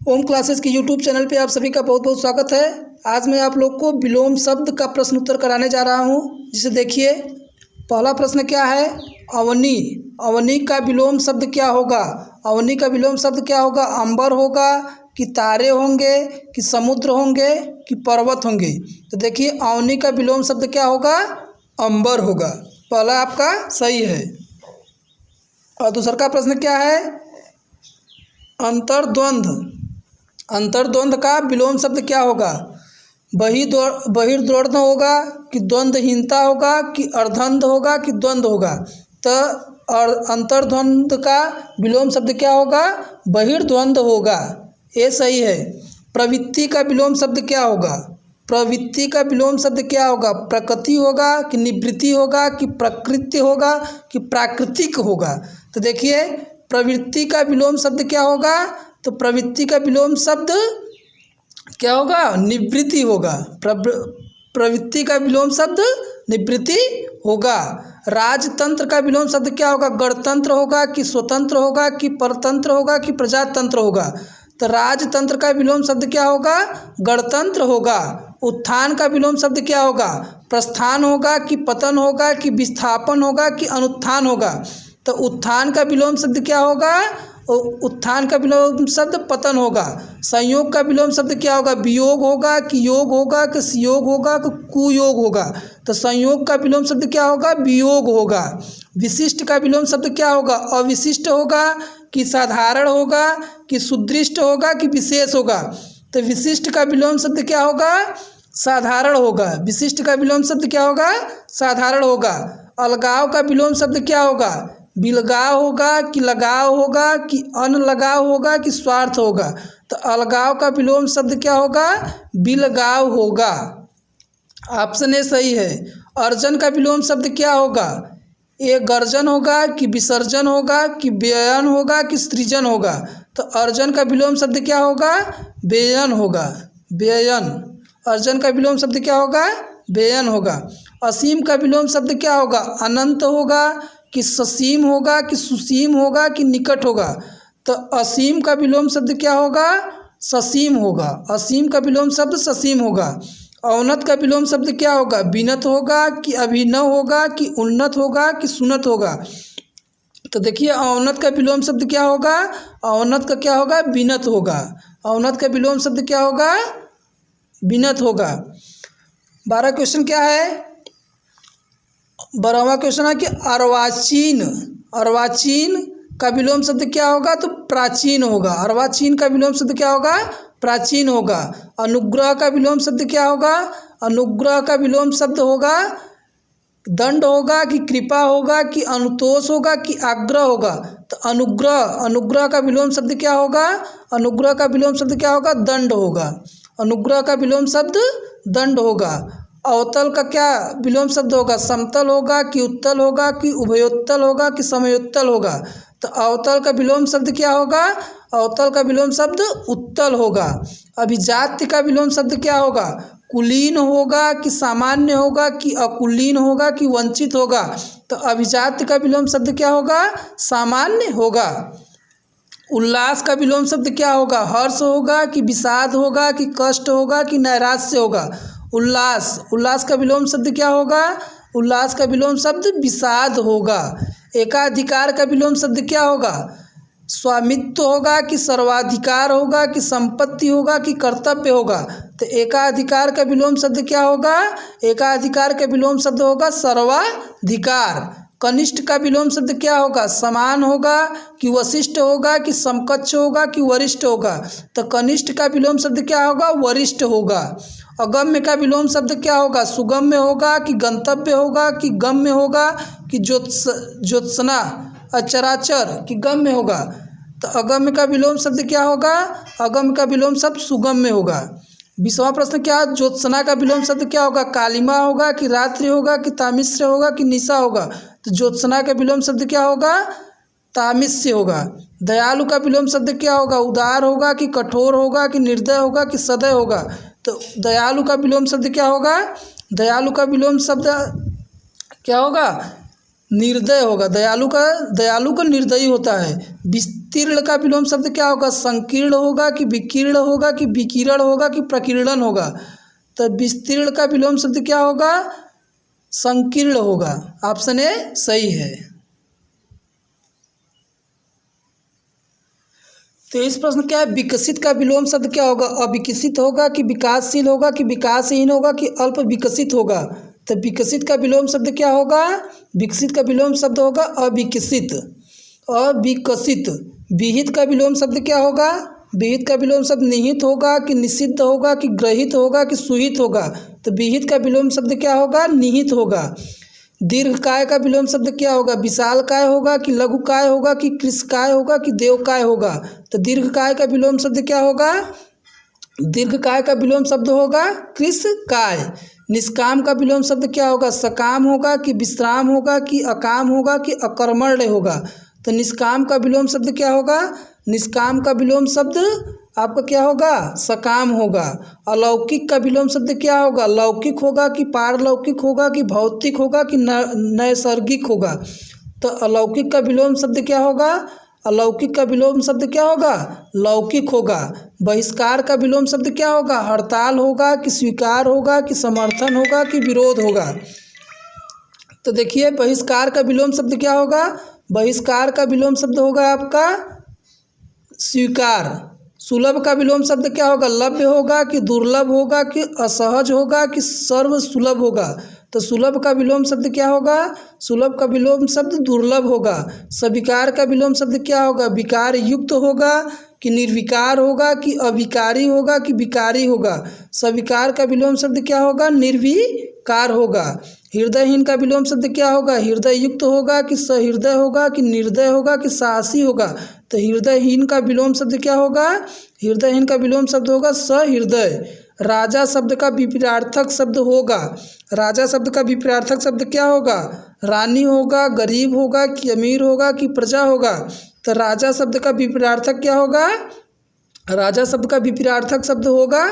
ओम classes की YouTube channel पे आप सभी का बहुत बहुत स्वागत है। आज मैं आप लोग को विलोम शब्द का प्रश्न उत्तर कराने जा रहा हूँ, जिसे देखिए। पहला प्रश्न क्या है? अवनी। अवनी का विलोम शब्द क्या होगा? अवनी का विलोम शब्द क्या होगा? अंबर होगा कि तारे होंगे कि समुद्र होंगे कि पर्वत होंगे? तो देखिए, अवनी का विलोम शब्द क्या होगा? अंबर होगा। पहला आपका सही है। और दूसरा का प्रश्न क्या है? अंतर्द्वंद। अंतर्द्वंद का विलोम शब्द क्या होगा? बहिर्द्वंद होगा कि द्वंद्वहीनता होगा कि अर्धंध होगा कि द्वंद्व होगा? तो और अंतर्द्वंद का विलोम शब्द क्या होगा? बहिर्द्वंद होगा। ये सही है। प्रवृत्ति का विलोम शब्द क्या होगा? प्रवृत्ति का विलोम शब्द क्या होगा? प्रकृति होगा कि निवृत्ति होगा कि प्रकृति होगा कि प्राकृतिक होगा? तो देखिए, प्रवृत्ति का विलोम शब्द क्या होगा? तो प्रवृत्ति का विलोम शब्द क्या होगा? निवृत्ति होगा। प्रवृत्ति का विलोम शब्द निवृत्ति होगा। राजतंत्र का विलोम शब्द क्या होगा? गणतंत्र होगा कि स्वतंत्र होगा कि परतंत्र होगा कि प्रजातंत्र होगा? तो राजतंत्र का विलोम शब्द क्या होगा? गणतंत्र होगा। उत्थान का विलोम शब्द क्या होगा? प्रस्थान होगा कि पतन होगा कि विस्थापन होगा कि अनुत्थान होगा? तो उत्थान का विलोम शब्द क्या होगा? उत्थान का विलोम शब्द पतन होगा। संयोग का विलोम शब्द क्या होगा? वियोग होगा कि योग होगा कि संयोग होगा कि कुयोग होगा? तो संयोग का विलोम शब्द क्या होगा? वियोग होगा। विशिष्ट का विलोम शब्द क्या होगा? अविशिष्ट होगा कि साधारण होगा कि सुदृष्ट होगा कि विशेष होगा? तो विशिष्ट का विलोम शब्द क्या होगा? साधारण होगा। विशिष्ट का विलोम शब्द क्या होगा? साधारण होगा। अलगाव का विलोम शब्द क्या होगा? बिलगाव होगा कि लगाव होगा कि अनलगाव होगा कि स्वार्थ होगा? तो अलगाव का विलोम शब्द क्या होगा? बिलगाव होगा। ऑप्शन ए सही है। अर्जन का विलोम शब्द क्या होगा? ये गर्जन होगा कि विसर्जन होगा कि व्ययन होगा कि सृजन होगा? तो अर्जन का विलोम शब्द क्या होगा? व्ययन होगा। व्ययन। अर्जन का विलोम शब्द क्या होगा? व्ययन होगा। असीम का विलोम शब्द क्या होगा? अनंत होगा कि ससीम होगा कि सुसीम होगा कि निकट होगा? तो असीम का विलोम शब्द क्या होगा? ससीम होगा। असीम का विलोम शब्द ससीम होगा। अवनत का विलोम शब्द क्या होगा? विनत होगा कि अभिनव होगा कि उन्नत होगा कि सुनत होगा? तो देखिए, अवनत का विलोम शब्द क्या होगा? अवनत का क्या होगा? विनत होगा। अवनत का विलोम शब्द क्या होगा? विनत होगा। 12 क्वेश्चन क्या है? 12वां क्वेश्चन है कि अर्वाचीन। अर्वाचीन का विलोम शब्द क्या होगा? तो प्राचीन होगा। अर्वाचीन का विलोम शब्द क्या होगा? प्राचीन होगा। अनुग्रह का विलोम शब्द क्या होगा? अनुग्रह का विलोम शब्द होगा दंड होगा कि कृपा होगा कि अनुतोष होगा कि आग्रह होगा? तो अनुग्रह। अनुग्रह का विलोम शब्द क्या होगा? अनुग्रह का विलोम शब्द क्या होगा? दंड होगा। अनुग्रह का विलोम शब्द दंड होगा। अवतल का क्या विलोम शब्द होगा? समतल होगा कि उत्तल होगा कि उभयोत्तल होगा कि समयोत्तल होगा? तो अवतल का विलोम शब्द क्या होगा? अवतल का विलोम शब्द उत्तल होगा। अभिजात्य का विलोम शब्द क्या होगा? कुलीन होगा कि सामान्य होगा कि अकुलीन होगा कि वंचित होगा? तो अभिजात्य का विलोम शब्द क्या होगा? सामान्य होगा। उल्लास का विलोम शब्द क्या होगा? हर्ष होगा कि विषाद होगा कि कष्ट होगा कि नैराश्य होगा? उल्लास। उल्लास का विलोम शब्द क्या होगा? उल्लास का विलोम शब्द विषाद होगा। एकाधिकार का विलोम शब्द क्या होगा? स्वामित्व होगा कि सर्वाधिकार होगा कि संपत्ति होगा कि कर्तव्य होगा? तो एकाधिकार का विलोम शब्द क्या होगा? एकाधिकार का विलोम शब्द होगा सर्वाधिकार। कनिष्ठ का विलोम शब्द क्या होगा? समान होगा कि वशिष्ठ होगा कि समकक्ष होगा कि वरिष्ठ होगा? तो कनिष्ठ का विलोम शब्द क्या होगा? वरिष्ठ होगा। अगम्य का विलोम शब्द क्या होगा? सुगम्य होगा कि गंतव्य होगा कि गम्य होगा कि ज्योत्सना अचराचर कि गम्य होगा? तो अगम्य का विलोम शब्द क्या होगा? अगम्य का विलोम शब्द सुगम्य होगा। 20वां प्रश्न क्या? ज्योत्सना का विलोम शब्द क्या होगा? कालिमा होगा कि रात्रि होगा कि तामिश्र होगा कि निशा होगा? तो ज्योत्सना का विलोम शब्द क्या होगा? तामिश्य होगा। दयालु का विलोम शब्द क्या होगा? उदार होगा कि कठोर होगा कि निर्दय होगा कि सदय होगा? तो दयालु का विलोम शब्द क्या होगा? दयालु का विलोम शब्द क्या होगा? निर्दय होगा। दयालु का निर्दयी होता है। विस्तीर्ण का विलोम शब्द क्या होगा? संकीर्ण होगा कि विकीर्ण होगा कि विकिरण होगा कि प्रकीर्णन होगा? तो विस्तीर्ण का विलोम शब्द क्या होगा? संकीर्ण होगा। ऑप्शन ए सही है। तो इस प्रश्न क्या है? विकसित का विलोम शब्द क्या होगा? अविकसित होगा कि विकासशील होगा कि विकासहीन होगा कि अल्प विकसित होगा? तो विकसित का विलोम शब्द क्या होगा? विकसित का विलोम शब्द होगा अविकसित। अविकसित। विहित का विलोम शब्द क्या होगा? विहित का विलोम शब्द निहित होगा कि निषिद्ध होगा कि ग्रहित होगा कि सुहित होगा? तो विहित का विलोम शब्द क्या होगा? निहित होगा। दीर्घकाय का विलोम शब्द क्या होगा? विशालकाय होगा कि लघुकाय होगा कि कृशकाय होगा कि देवकाय होगा? तो दीर्घकाय का विलोम शब्द क्या होगा? दीर्घकाय का विलोम शब्द होगा कृशकाय। निष्काम का विलोम शब्द क्या होगा? सकाम होगा कि विश्राम होगा कि अकाम होगा कि अकर्मण्य होगा? तो निष्काम का विलोम शब्द क्या होगा? निष्काम का विलोम शब्द आपका क्या होगा? सकाम होगा। अलौकिक का विलोम शब्द क्या होगा? लौकिक होगा कि पारलौकिक होगा कि भौतिक होगा कि नैसर्गिक होगा? तो अलौकिक का विलोम शब्द क्या होगा? अलौकिक का विलोम शब्द क्या होगा? लौकिक होगा। बहिष्कार का विलोम शब्द क्या होगा? हड़ताल होगा कि स्वीकार होगा कि समर्थन होगा कि विरोध होगा? तो देखिए बहिष्कार का विलोम शब्द क्या होगा? बहिष्कार का विलोम शब्द होगा आपका स्वीकार। सुलभ का विलोम शब्द क्या होगा? लभ्य होगा कि दुर्लभ होगा कि असहज होगा कि सर्व सुलभ होगा? तो सुलभ का विलोम शब्द क्या होगा? सुलभ का विलोम शब्द दुर्लभ होगा। सविकार का विलोम शब्द क्या होगा? विकार युक्त होगा कि निर्विकार होगा कि अविकारी होगा कि विकारी होगा? सविकार का विलोम शब्द क्या होगा? निर्विकार होगा। हृदयहीन का विलोम शब्द क्या होगा? हृदय युक्त होगा कि सहृदय होगा कि निर्दय होगा कि साहसी होगा? तो हृदयहीन का विलोम शब्द क्या होगा? हृदयहीन का विलोम शब्द होगा सहृदय। राजा शब्द का विपरीतार्थक शब्द होगा। राजा शब्द का विपरीतार्थक शब्द क्या होगा? रानी होगा, गरीब होगा कि अमीर होगा कि प्रजा होगा? तो राजा शब्द का विपरीतार्थक क्या होगा? राजा शब्द का विपरीतार्थक शब्द होगा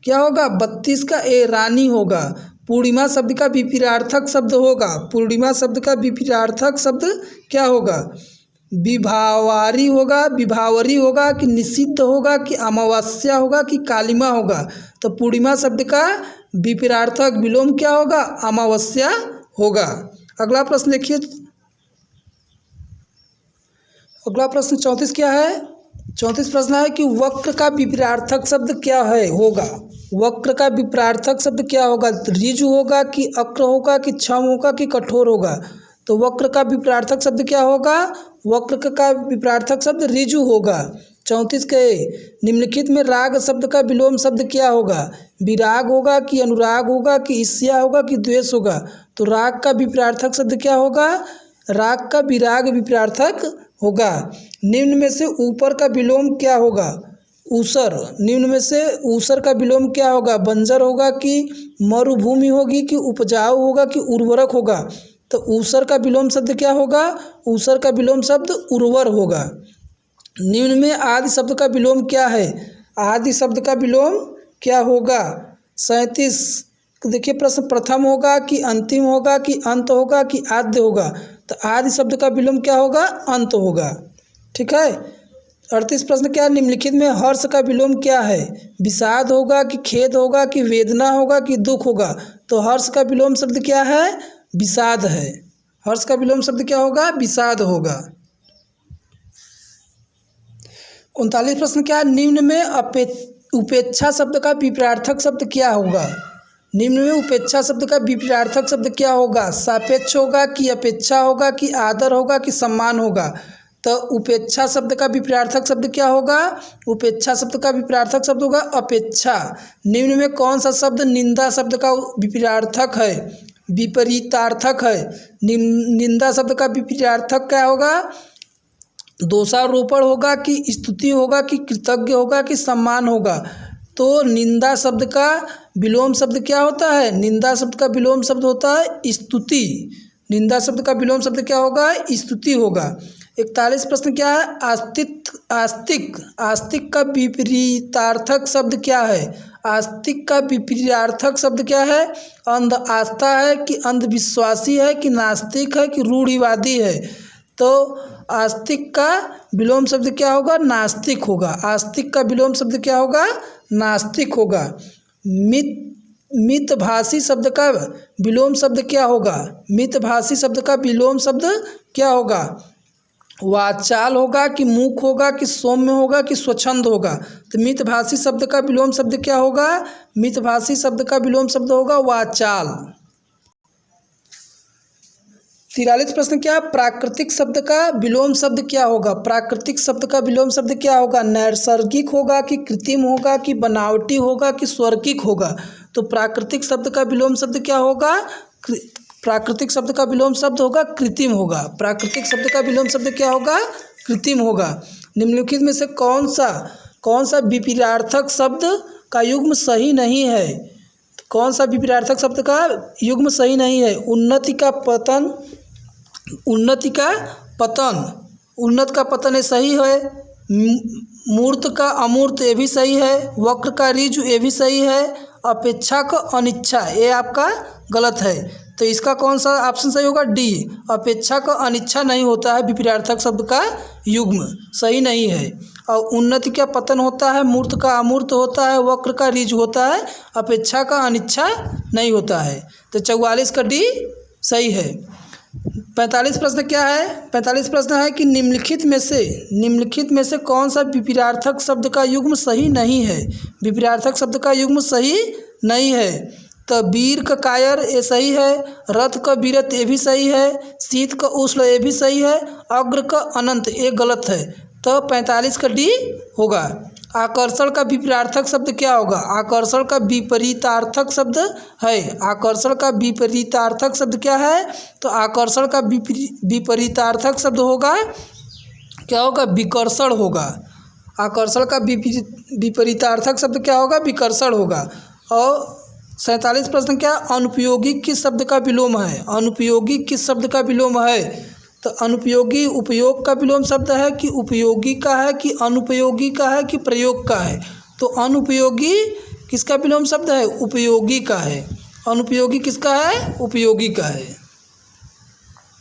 क्या होगा? 32 का ए रानी होगा। पूर्णिमा शब्द का विपरीतार्थक शब्द होगा। पूर्णिमा शब्द का विपरीतार्थक शब्द क्या होगा? विभावारी होगा, विभावरी होगा कि निषिद्ध होगा कि अमावस्या होगा कि कालिमा होगा? तो पूर्णिमा शब्द का विपरीतार्थक विलोम क्या होगा? अमावस्या होगा। अगला प्रश्न देखिए। अगला प्रश्न 34 क्या है? 34 प्रश्न है कि वक्र का विपरीतार्थक शब्द क्या है होगा? वक्र का विपरीतार्थक शब्द क्या होगा? ऋजु होगा कि अक्र होगा कि क्षम होगा कि कठोर होगा? तो वक्र का विपरीतार्थक शब्द क्या होगा? वक्र का विपरीतार्थक शब्द ऋजु होगा। 34 के निम्नलिखित में राग शब्द का विलोम शब्द क्या होगा? विराग होगा कि अनुराग होगा कि ईर्ष्या होगा कि द्वेष होगा? तो राग का विपरीतार्थक शब्द क्या होगा? राग का विराग विपरीतार्थक होगा। निम्न में से ऊपर का विलोम क्या होगा? ऊसर। निम्न में से ऊसर का विलोम क्या होगा? बंजर होगा कि मरुभूमि होगी कि उपजाऊ होगा कि उर्वरक होगा? तो ऊसर का विलोम शब्द क्या होगा? ऊसर का विलोम शब्द उर्वर होगा। निम्न में आदि शब्द का विलोम क्या है? आदि शब्द का विलोम क्या होगा? 37 देखिए प्रश्न प्रथम होगा कि अंतिम होगा कि अंत होगा कि आद्य होगा? तो आदि शब्द का विलोम क्या होगा? अंत होगा। ठीक है। 38 प्रश्न क्या? निम्नलिखित में हर्ष का विलोम क्या है? विषाद होगा कि खेद होगा कि वेदना होगा कि दुख होगा? तो हर्ष का विलोम शब्द क्या है? विषाद है। हर्ष का विलोम शब्द क्या होगा? विषाद होगा। 39 प्रश्न क्या? निम्न में उपेक्षा शब्द का विपरीतार्थक शब्द क्या होगा? निम्न में उपेक्षा शब्द का विपरीतार्थक शब्द क्या होगा? सापेक्ष होगा कि अपेक्षा होगा कि आदर होगा कि सम्मान होगा? तो उपेक्षा शब्द का विपरीतार्थक शब्द क्या होगा? उपेक्षा शब्द का विपरीतार्थक शब्द होगा अपेक्षा। निम्न में कौन सा शब्द निंदा शब्द का विपरीतार्थक है? विपरीतार्थक है। निंदा शब्द का विपरीतार्थक क्या होगा? दोषारोपण होगा कि स्तुति होगा कि कृतज्ञ होगा कि सम्मान होगा? तो निंदा शब्द का विलोम शब्द क्या होता है? निंदा शब्द का विलोम शब्द होता है स्तुति। निंदा शब्द का विलोम शब्द क्या होगा? स्तुति होगा। 41 प्रश्न क्या है? आस्तिक। आस्तिक का विपरीतार्थक शब्द क्या है? आस्तिक का विपरीतार्थक शब्द क्या है? अंध आस्था है कि अंधविश्वासी है कि नास्तिक है कि रूढ़िवादी है? तो आस्तिक का विलोम शब्द क्या होगा? नास्तिक होगा। आस्तिक का विलोम शब्द क्या होगा? नास्तिक होगा। मितभाषी शब्द का विलोम शब्द क्या होगा? मितभाषी शब्द का विलोम शब्द क्या होगा? वाचाल होगा कि मूक होगा कि सौम्य होगा कि स्वच्छंद होगा? तो मितभाषी शब्द का विलोम शब्द क्या होगा? मितभाषी शब्द का विलोम शब्द होगा वाचाल। 43 प्रश्न क्या है? प्राकृतिक शब्द का विलोम शब्द क्या होगा? प्राकृतिक शब्द का विलोम शब्द क्या होगा? नैसर्गिक होगा कि कृत्रिम होगा कि बनावटी होगा कि स्वर्गिक होगा? तो प्राकृतिक शब्द का विलोम शब्द क्या होगा? प्राकृतिक शब्द का विलोम शब्द होगा कृत्रिम होगा। प्राकृतिक शब्द का विलोम शब्द क्या होगा? कृत्रिम होगा। निम्नलिखित में से कौन सा विपरीतार्थक शब्द का युग्म सही नहीं है? कौन सा विपरीतार्थक शब्द का युग्म सही नहीं है? उन्नति का पतन, उन्नत का पतन ये सही है। मूर्त का अमूर्त ये भी सही है। वक्र का ऋजु ये भी सही है। अपेक्षा का अनिच्छा ये आपका गलत है। तो इसका कौन सा ऑप्शन सही होगा? डी। अपेक्षा का अनिच्छा नहीं होता है विपरीतार्थक शब्द का युग्म, सही नहीं है। और उन्नति का पतन होता है, मूर्त का अमूर्त होता है, वक्र का ऋजु होता है, अपेक्षा का अनिच्छा नहीं होता है। तो 44 का डी सही है। 45 प्रश्न क्या है? 45 प्रश्न है कि निम्नलिखित में से कौन सा विपरीतार्थक शब्द का युग्म सही नहीं है? विपरीतार्थक शब्द का युग्म सही नहीं है। तो वीर का कायर ये सही है। रथ का वीरत ये भी सही है। शीत का उष्ण ये भी सही है। अग्र का अनंत ये गलत है। तो 45 का डी होगा। आकर्षण का विपरीतार्थक शब्द क्या होगा? आकर्षण का विपरीतार्थक शब्द है। आकर्षण का विपरीतार्थक शब्द क्या है? तो आकर्षण का विपरीतार्थक शब्द होगा क्या होगा? विकर्षण होगा। आकर्षण का विपरीतार्थक शब्द क्या होगा? विकर्षण होगा। और 47 प्रश्न क्या? अनुपयोगी किस शब्द का विलोम है? अनुपयोगी किस शब्द का विलोम है? तो अनुपयोगी उपयोग का विलोम शब्द है कि उपयोगी का है कि अनुपयोगी का है कि प्रयोग का है? तो अनुपयोगी किसका विलोम शब्द है? उपयोगी का है। अनुपयोगी किसका है? उपयोगी का है।